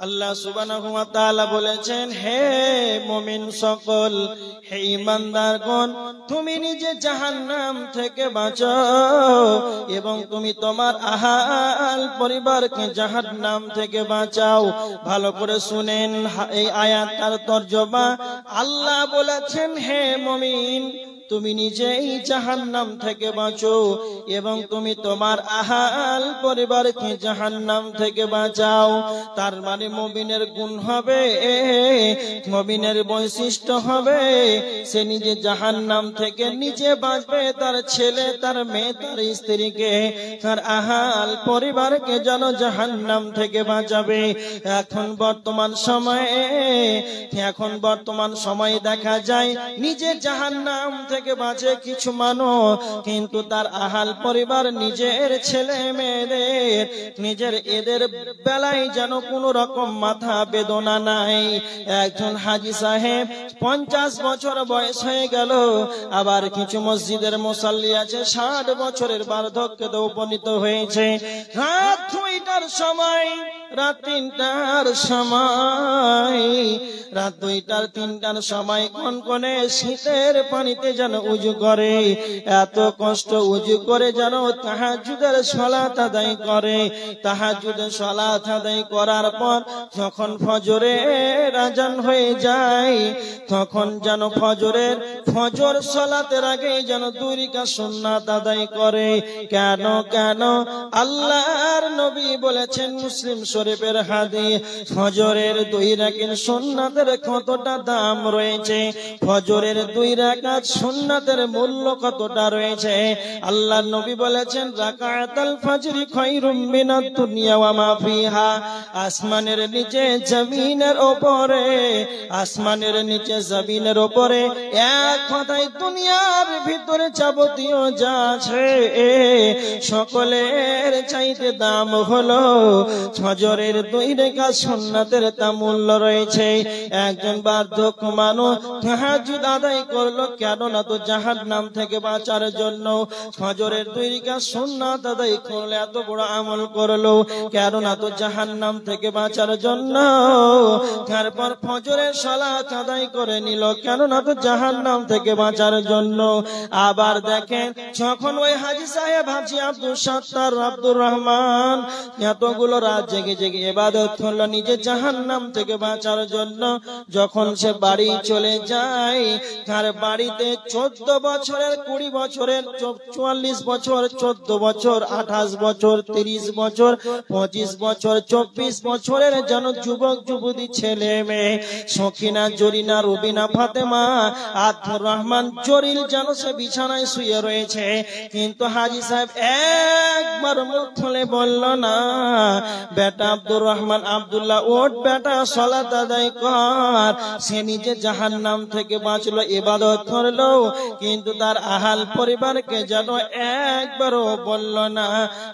আল্লাহ সুবহানাহু ওয়া তাআলা বলেছেন, হে মুমিন সকল, হে ঈমানদারগণ, তুমি নিজে জাহান্নাম থেকে বাঁচো এবং তুমি তোমার আহাল পরিবারকে জাহান্নাম থেকে বাঁচাও। ভালো করে শুনেন এই আয়াতটার তরজমা। আল্লাহ বলেছেন, হে মুমিন, তুমি নিজেই জাহান্নাম থেকে বাঁচো এবং তুমি তোমার আহাল পরিবারকে জাহান্নাম থেকে বাঁচাও। তার মানে মুমিনের গুণ হবে, মুমিনের বৈশিষ্ট্য হবে, সে নিজে জাহান্নাম থেকে নিজে বাঁচবে, তার ছেলে, তার মেয়ে, তার স্ত্রীকে, তার আহাল পরিবারকে যেন জাহান্নাম থেকে বাঁচাবে। এখন বর্তমান সময়ে দেখা যায় নিজে জাহান্নাম থেকে বাঁচে কিছু মানুষ, কিন্তু তার আহাল পরিবার, নিজের ছেলে মেয়েদের, নিজের এদের বেলায় যেন কোন রকম মাথা বেদনা নাই। একজন হাজী সাহেব 50 বছর বয়স হয়ে গেল, আবার কিছু মসজিদের মুসাল্লি আছে 60 বছরের বার্ধক্যে উপনীত হয়েছে। রাত 2টার সময়, রাত 3টার সময়, রাত 2টার 3টার সময় কনকনে শীতের পানিতে যেন উজু করে, এত কষ্ট উজু করে যেন তাহাজ্জুদের সালাত আদায় করে। তাহাজ্জুদের সালাত আদায় করার পর যখন ফজরের আযান হয়ে যায়, তখন যেন ফজর সালাতের আগে যেন 2 রাকাত সুন্নাত আদায় করে। কেন? আল্লাহর নবী বলেছেন, মুসলিম শরীফের হাদিস, ফজরের 2 রাকাত সুন্নাতের কতটা দাম রয়েছে, ফজরের 2 রাকাত সুন্নাতের মূল্য কতটা রয়েছে। আল্লাহর নবী বলেছেন, রাকাতুল ফজরি খায়রুম মিনাদ দুনিয়া ওয়া মা ফিহা। আসমানের নিচে জমিনের উপরে, আসমানের নিচে জমিনের উপরে, এক কথায় দুনিয়ার ভিতরে যাবতীয় যা আছে সকলের চাইতে দাম হলো ফজরের 2 রাকাত সুন্নাতের তা মূল্য রয়েছে। একজন বার্ধক্য মানুষ তাহাজ্জুদ আদায় করলো, কেন না তো জাহান্নাম থেকে বাঁচার জন্য। ফজরের 2 রাকাত সুন্নাত আদায় করলে এত বড় আমল করলো, কেন না তো জাহান্নাম থেকে বাঁচার জন্য। তারপর ফজরের সালাত আদায় করে নিল, কেন না তো জাহান্নাম থেকে বাঁচার জন্য। আবার দেখেন, যখন ওই হাজী সাহেব, হাজী আব্দুল সাত্তার, আব্দুর রহমান এতগুলো রাত জেগে জেগে ইবাদত করলো নিজে জাহান্নাম থেকে বাঁচার জন্য, যখন সে বাড়ি চলে যায়, তার বাড়িতে 14 বছরের, 20 বছরের, 44 বছর, 14 বছর, 28 বছর, 30 বছর, 25 বছর, 24 বছরের যেন যুবক যুবতী ছেলে মেয়ে, সখিনা, জরিনা, রুবিনা, ফাতেমা, আব্দুর রহমান, জরিল যেন সে বিছানায় শুয়ে রয়েছে। কিন্তু হাজী সাহেব একবার মুখ খুলে বলল না, বেটা আব্দুর রহমান, আব্দুল্লাহ, ওঠ বেটা, সালাত আদায় কর। সে নিজে জাহান্নাম থেকে বাঁচলো, ইবাদত করলো, কিন্তু তার আহাল পরিবারকে যেন একবারও বলল না।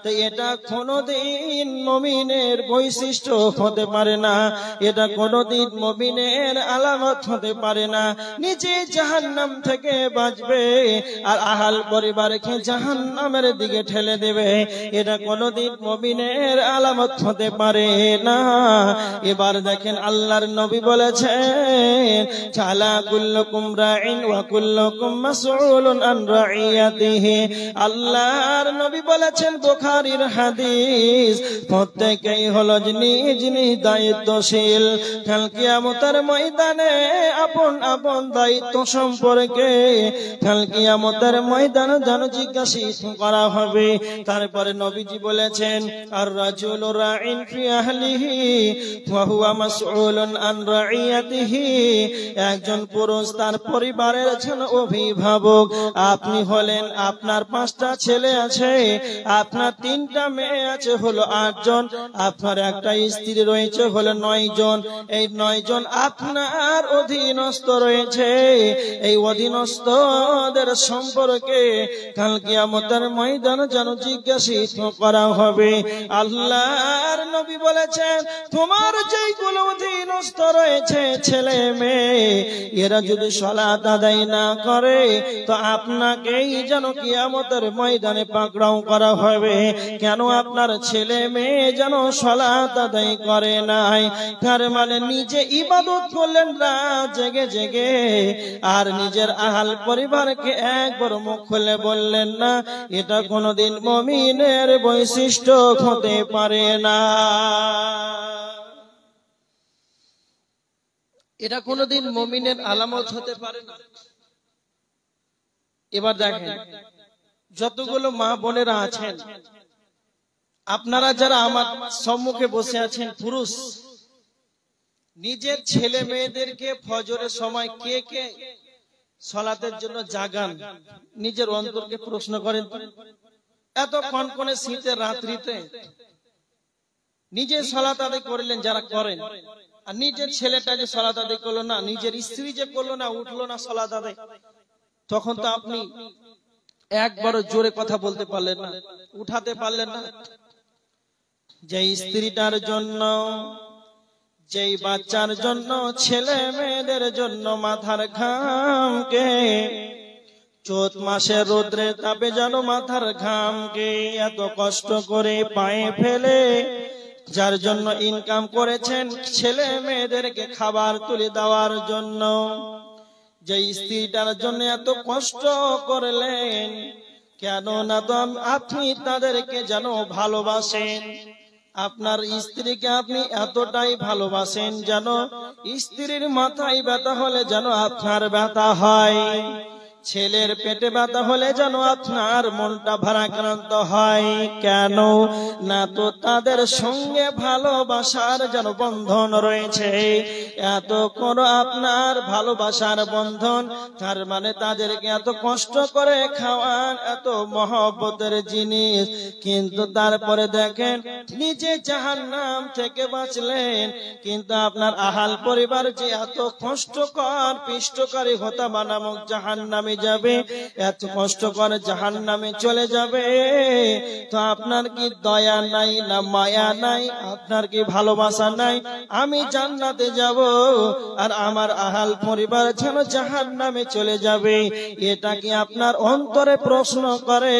তো এটা কোনদিন মুমিনের বৈশিষ্ট্য হতে পারে না, এটা কোনদিন মুমিনের আলামত হতে পারে না। নিজে জাহান্নাম থেকে বাঁচবে আর আহাল পরিবারকে জাহান্নামের দিকে ঠেলে দেবে, এটা কোনদিন মুমিনের আলামত হতে পারে না। এবার দেখেন, আল্লাহর নবী বলেছেন, চালা কুল্লুকুম রাইন ওয়া কুল্লুকুম মাসউলুন আন রাইয়াতিহি। আল্লাহর নবী বলেছেন, বুখারীর হাদিস, প্রত্যেকেই হলো নিজ নিজ দায়িত্বশীল। কাল কিয়ামতের ময়দানে আপন আপন দায়িত্ব সম্পর্কে কাল কিয়ামতের ময়দানে যেন জিজ্ঞাসিত করা হবে। তারপরে নবীজি বলেছেন, আর রাজুলু রাইন ফি আহলিহি ওয়া হুয়া মাসউলুন আন রাইয়াতিহি। একজন পুরুষ তার পরিবারের জন্য অভিভাবক। আপনি হলেন, আপনার 5টা ছেলে আছে, আপনার 3টা মেয়ে আছে, হলো 8 জন, আপনার একটা স্ত্রী রয়েছে, হলো 9 জন। এই 9 জন আপনার অধীনস্থ রয়েছে। এই অধীনস্থদের সম্পর্কে কাল কিয়ামতের ময়দানে যেন জিজ্ঞাসিত করা হবে। আল্লাহর নবী বলেছেন, তোমার যেইগুলো অধীনস্থ ব্যস্ত রয়েছে ছেলে মেয়ে, এরা যদি সালাত আদায় না করে তো আপনাকেই যেন কিয়ামতের ময়দানে পাকড়াও করা হবে। কেন আপনার ছেলে মেয়ে যেন সালাত আদায় করে নাই, তার মানে নিজে ইবাদত করলেন রাত জেগে জেগে, আর নিজের আহাল পরিবারকে একবার মুখ খুলে বললেন না। এটা কোনোদিন মুমিনের বৈশিষ্ট্য হতে পারে না, এটা কোনোদিন মুমিনের আলামত হতে পারে না। এবার দেখেন, যতগুলো মা বোনেরা আছেন, আপনারা যারা আমার সম্মুখে বসে আছেন পুরুষ, নিজের ছেলে মেয়েদেরকে ফজরের সময় কে কে সালাতের জন্য জাগান? নিজের অন্তরকে প্রশ্ন করেন। এত কনকনে শীতের রাত্রিতে নিজে সালাত আদায় করলেন যারা করেন, আর নিজের ছেলেটা যে সালাত আদায় করলো না, নিজের স্ত্রী যে করলো না, উঠলো না সালাত আদায়, তখন তো আপনি একবারও জোরে কথা বলতে পারলেন না, উঠাতে পারলেন না। যে স্ত্রীটার জন্য, যেই বাচ্চার জন্য, ছেলে মেয়েদের জন্য মাথার ঘামকে, চৈত মাসে রোদ্রে তাপে যেন মাথার ঘামকে এত কষ্ট করে পায়ে ফেলে যার জন্য ইনকাম করেছেন ছেলে মেয়েদেরকে খাবার তুলে দেওয়ার জন্য, যে স্ত্রীটার জন্য এত কষ্ট করলেন, কেন না তো আপনি তাদেরকে যেন ভালোবাসেন, আপনার স্ত্রীকে আপনি এতটাই ভালোবাসেন যেন স্ত্রীর মাথায় ব্যথা হলে যেন আপনার ব্যথা হয়, ছেলের পেটে ব্যথা হলে যেন আপনার মনটা ভারাক্রান্ত হয়। কেন না তো তাদের সঙ্গে ভালোবাসার যেন বন্ধন রয়েছে, এত কোনো আপনার ভালোবাসার বন্ধন, তার মানে তাদেরকে এত কষ্ট করে খাওয়ান, এত মহব্বতের জিনিস, কিন্তু তারপরে দেখেন নিজে জাহান্নাম থেকে বাঁচলেন, কিন্তু আপনার আহাল পরিবার যে এত কষ্টকর পিষ্টকারী হোতাবা নামক জাহান্নামে যাবে, এত কষ্ট করে জাহান্নামে চলে যাবে, তো আপনার কি দয়া নাই না মায়া নাই? আপনার কি ভালোবাসা নাই? আমি জান্নাতে যাব আর আমার আহাল পরিবার যেন জাহান্নামে চলে যাবে, এটা কি আপনার অন্তরে প্রশ্ন করে?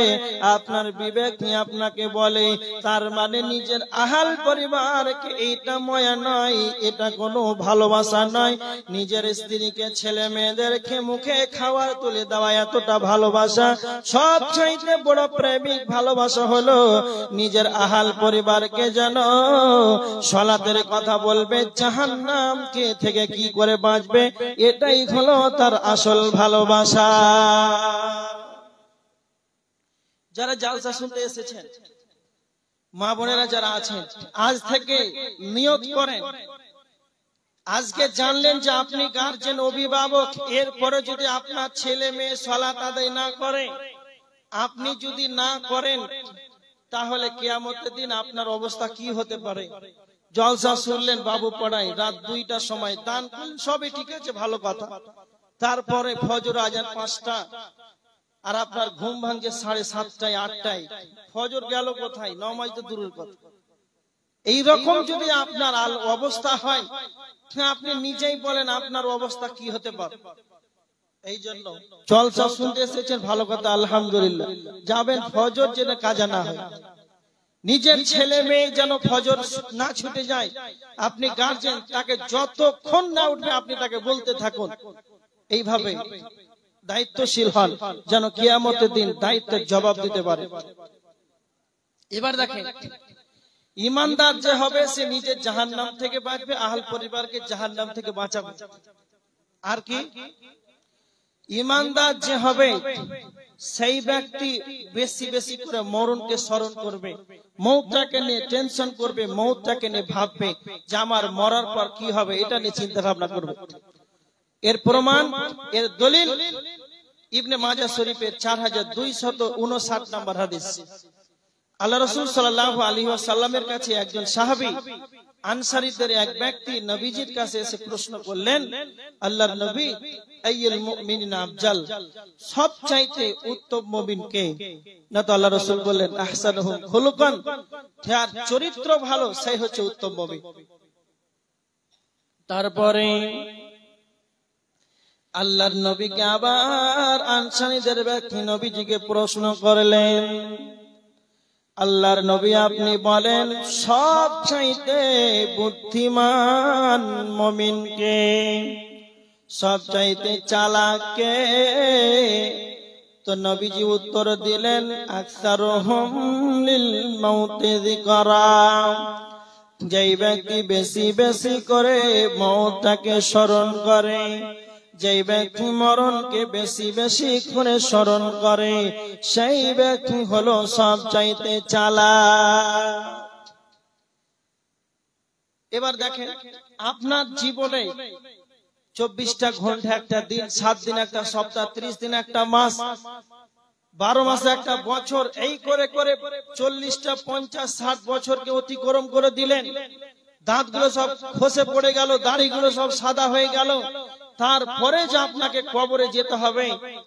আপনার বিবেক নিয়ে আপনাকে বলে, তার মানে নিজের আহাল পরিবারকে এইটা মায়া নয়, এটা কোনো ভালোবাসা নয়। নিজের স্ত্রীকে ছেলে মেয়েদেরকে মুখে খাবার তুলে দেওয়া এতটা ভালোবাসা। সবচাইতে বড় প্রেমিক ভালোবাসা হলো নিজের আহাল পরিবারকে যেন সালাতের কথা বলবে, জাহান্নাম কে থেকে কি করে বাঁচবে, এটাই হলো তার আসল ভালোবাসা। যারা জালসা শুনতে এসেছেন, মা বোনেরা যারা আছেন, আজ থেকে নিয়ত করেন, আজকে জানলেন যে আপনি গার্জেন, অভিভাবক, এরপরে যদি আপনার ছেলে মেয়ে সালাত আদায় না করে, আপনি যদি না করেন, তাহলে কিয়ামতের দিন আপনার অবস্থা কি হতে পারে? জলসা শুনলেন, বাবু পড়াই, রাত 2টার সময় দান করলেন, সবই ঠিক আছে, ভালো কথা, তারপরে ফজর আজান 5টা, আর আপনার ঘুম ভাঙছে 7:30টায় 8টায়, ফজর গেল কোথায়? নামাজ তো দূরের কথা। এইরকম যদি আপনার অবস্থা হয়, আপনি নিজেই বলেন আপনার অবস্থা কি হতে পারে। এই জন্য জলসা শুনতে এসেছেন, ভালো কথা, আলহামদুলিল্লাহ, যাবেন, ফজর যেন কাজা না হয়, নিজের ছেলে মেয়ে যেন ফজর না ছুটে যায়। আপনি গার্জেন, তাকে যতক্ষণ না উঠবে আপনি তাকে বলতে থাকুন, এইভাবে দায়িত্বশীল হন, যেন কিয়ামতের দিন দায়িত্বের জবাব দিতে পারে। এবার দেখেন, ইমানদার যে হবে সে নিজের জাহান্নাম থেকে বাঁচবে, আহল পরিবারকে জাহান্নাম থেকে বাঁচাবে। আর কি? ইমানদার যে হবে সেই ব্যক্তি বেশি বেশি করে মরণকে স্মরণ করবে, মৌতটাকে নিয়ে টেনশন করবে, মৌতটাকে নিয়ে ভাববে যে আমার মরার পর কি হবে, এটা নিয়ে চিন্তা ভাবনা করবে। এর প্রমাণ, এর দলিল ইবনে মাজাহ শরীফের 4259 নম্বর হাদিস। আল্লাহ রাসূল সাল্লাল্লাহু আলাইহি ওয়াসাল্লামের কাছে একজন সাহাবী আনসারীদের এক ব্যক্তি নবীজির কাছে এসে প্রশ্ন করলেন, আল্লাহর নবী, আইয়ুল মুমিনিনা আফজাল, সবচাইতে উত্তম মুমিন কে? না তো আল্লাহ রাসূল বললেন, আহসানুহুম খুলুকান, যার চরিত্র ভালো সেই হচ্ছে উত্তম মুমিন। তারপরে আল্লাহর নবীকে আবার আনসারীদের ব্যক্তি নবীজিকে প্রশ্ন করলেন, আল্লাহর নবী আপনি বলেন সবচাইতে বুদ্ধিমান মুমিনকে, সবচাইতে চালাক কে? তো নবীজি উত্তর দিলেন আকসারুহুম লিল মাউতি যিকরা, যেই ব্যক্তি বেশি বেশি করে মওতটাকে স্মরণ করে, যেই ব্যক্তি মরণকে বেশি বেশি করে স্মরণ করে, সেই ব্যক্তি হলো সবচাইতে চালাক। এবার দেখেন আপনার জীবনে 24টা ঘন্টা একটা দিন, 7 দিন একটা সপ্তাহ, 30 দিন একটা মাস, 12 মাসে একটা বছর, এই করে করে 40টা 50 60 বছরকে অতিক্রম করে দিলেন। দাঁতগুলো সব খসে পড়ে গেল, দাড়িগুলো সব সাদা হয়ে গেল, তারপরে যে আপনাকে কবরে যেতে হবে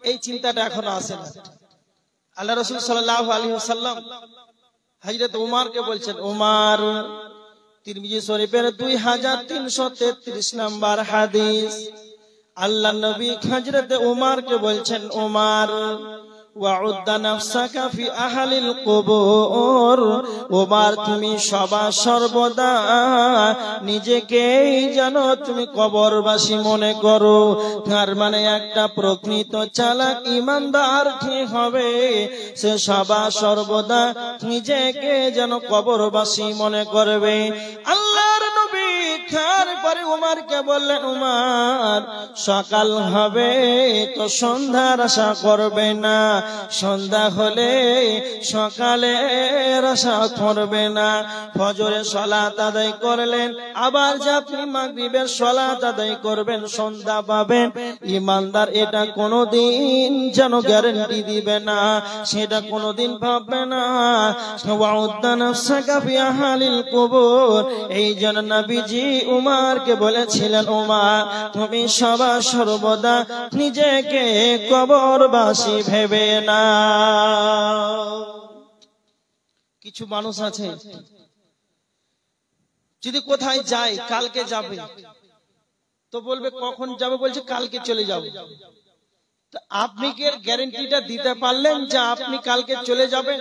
এই চিন্তাটা এখনো আসে না। আল্লাহ রাসূল সাল্লাল্লাহু আলাইহি ওয়াসাল্লাম হযরত উমরকে বলছেন, উমর, তিরমিজি শরীফের 2333 নম্বর হাদিস, আল্লাহ নবী হযরত উমরকে বলছেন, উমর ওয়াউদ্দা নাফসাকা ফি আহলিল কুবুর, উমর তুমি সদা সর্বদা নিজেকেই জানো তুমি কবরবাসী মনে করো। তার মানে একটা প্রকৃত চালাক ইমানদার কি হবে, সে সদা সর্বদা নিজেকে যেন কবরবাসী মনে করবে। আল্লাহর নবী তারপরে উমরকে বললেন, উমর সকাল হবে তো সন্ধ্যার আশা করবে না, সন্ধ্যা হলে সকালের আশা করবে না। ফজরের সালাত আদায় করলেন, আবার যে আপনি মাগরিবের সালাত আদায় করবেন সন্ধ্যা পাবেন, ইমানদার এটা কোনোদিন যেন গ্যারান্টি দিবে না, সেটা কোনোদিন ভাববে না। ওয়াউদ্দা নাফসাকা ফি আহলিল কুবুর, এই জন্য নবীজি উমরকে বলেছিলেন, উমর তুমি সদা সর্বদা নিজেকে কবরবাসী ভেবে না। কিছু মানুষ আছে যদি কোথায় যায়, কালকে যাবে, তো বলবে কখন যাবে, বলছে কালকে চলে যাবে। আপনি কি এর গ্যারান্টিটা দিতে পারলেন যে আপনি কালকে চলে যাবেন?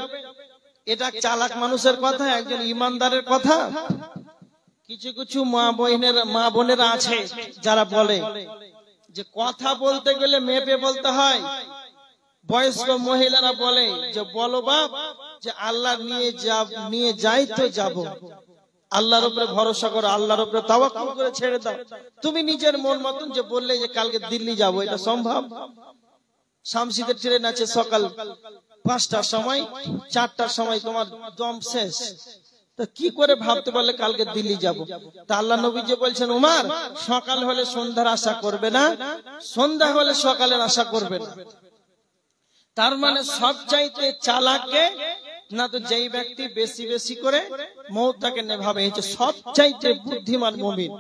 এটা চালাক মানুষের কথা, একজন ইমানদারের কথা। কিছু কিছু মা বোনেরা আছে যারা বলে যে কথা বলতে গেলে মেপে বলতে হয়। বয়স্ক মহিলারা বলে যে বলো বাপ যে আল্লাহ নিয়ে যাই তো যাব, আল্লাহর উপরে ভরসা করো, আল্লাহর উপরে তাওয়াক্কুল করে ছেড়ে দাও। তুমি নিজের মন মতন যে বললে যে কালকে দিল্লি যাব, এটা সম্ভব? শামসিদের ট্রেন আছে সকাল 5টার সময়, 4টার সময় তোমার দম শেষ, তো কি করে ভাবতে পারলে কালকে দিল্লি যাব? তা আল্লাহ নবী যে বলছেন, উমর সকাল হলে সন্ধ্যার আশা করবে না, সন্ধ্যা হলে সকালের আশা করবে না। তার মানে সবচাইতে চালাককে না তো যেই ব্যক্তি বেশি বেশি করে মওতটাকে নেভাবে, হচ্ছে সবচাইতে বুদ্ধিমান মুমিন।